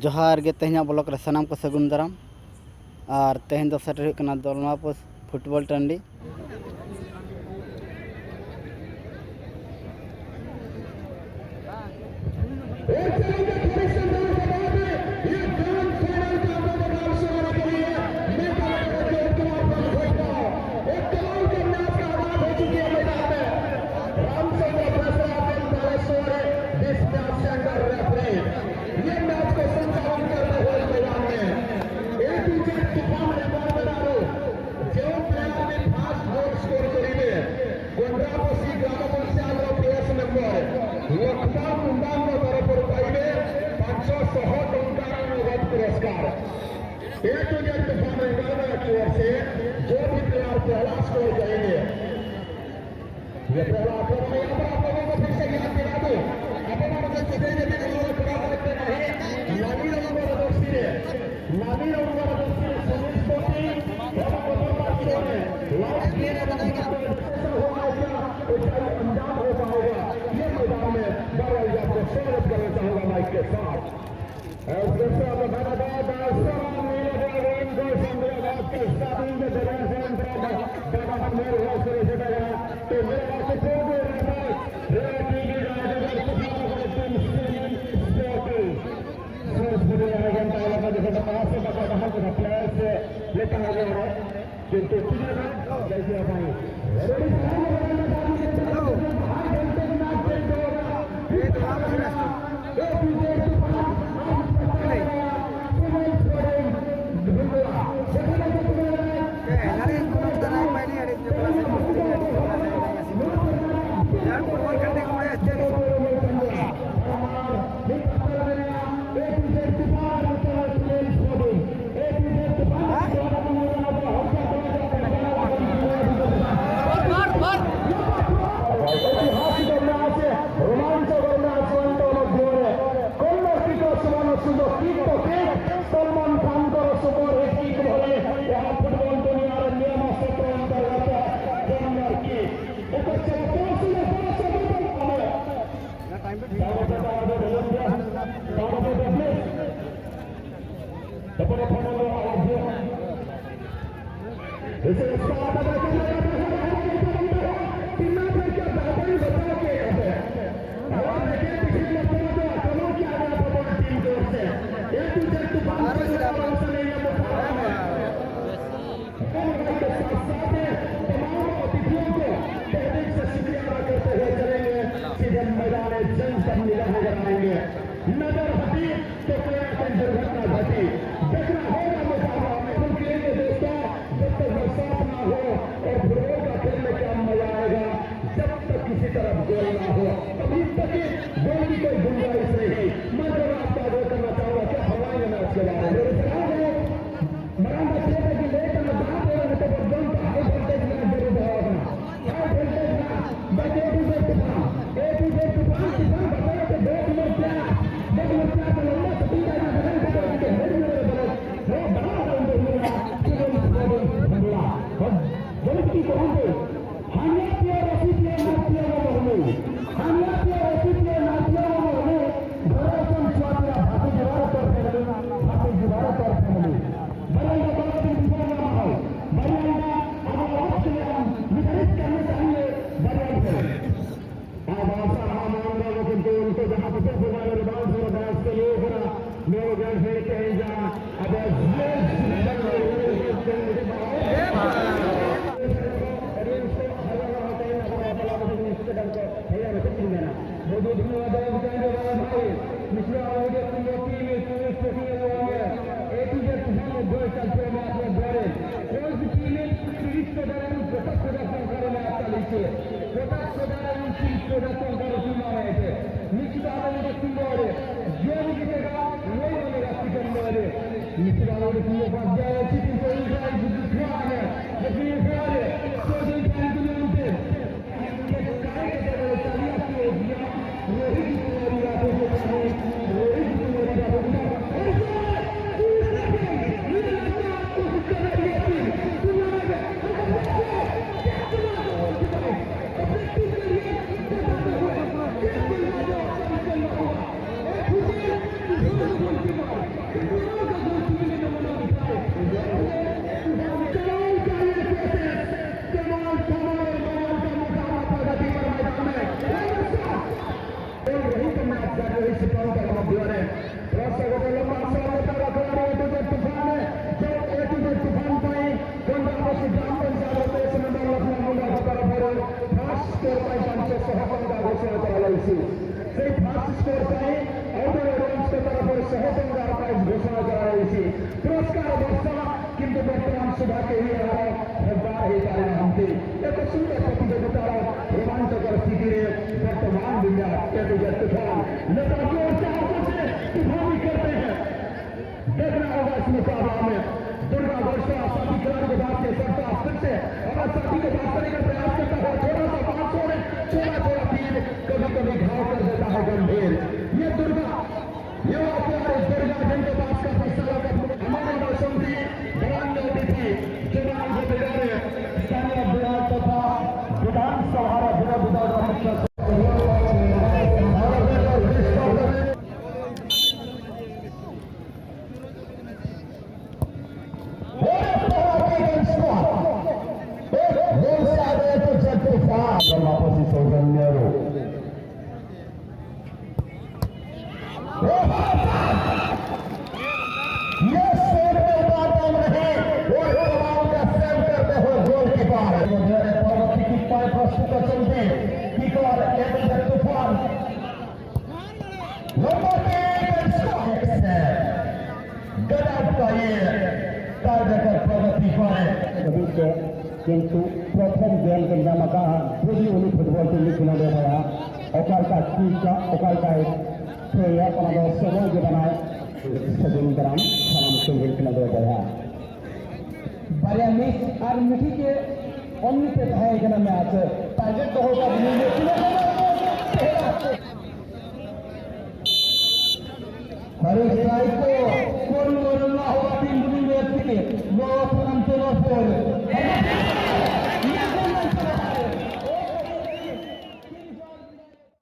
जोहार गे तेहना ब्लॉक रे सानाम को सगुन दाराम और तेहन दो सेटर हुई कना दलमापुर फुटबॉल टांडी Nici la ori cu o bază, ci din score पाई पांच सहपंगा घोषणा कराई से फास्ट स्कोर पाई आउटर एडवांस के तरफ सहपंगा प्राइज घोषणा कराई पुरस्कार वर्षा किंतु बर्तमान सुधा के ही हजदार ही कारण हमसे एक सुंदर प्रतियोगिता रोमांचकर स्थिति वर्तमान दुनिया तूफान नेताओं से तूफानी करते हैं। देखना होगा इस मुकाबला में दुर्गा वर्षा साथी खिलाड़ी के बात के सट्टा फिर से और साथी को बात करने का प्रयास करता है। थोड़ा सा 500 में थोड़ा तीर कभी कभी घाव कर देता है गंभीर। ये दुर्गा युवा प्यार इस दुर्गा जिनके पास का फैसला कर हमारे मौसम की बयान में होती थी चुनाव के बगैर स्थानीय विधान तथा विधानसभा विरोध किंतु प्रथम गेम के नामका पूरी उन्हीं फुटबॉल टीम खिला दे रहा ओकर का टीका ओकर का प्लेयर अपना समय के बनाए सदन ग्राम सारा मुख्य खिला दे रहा बड़े मिस और मिठी के अन्य पे है कि ना मैच टारगेट तो होगा हर स्ट्राइक को कौन बोलना होगा टीम बुनियाद के लो अपना तो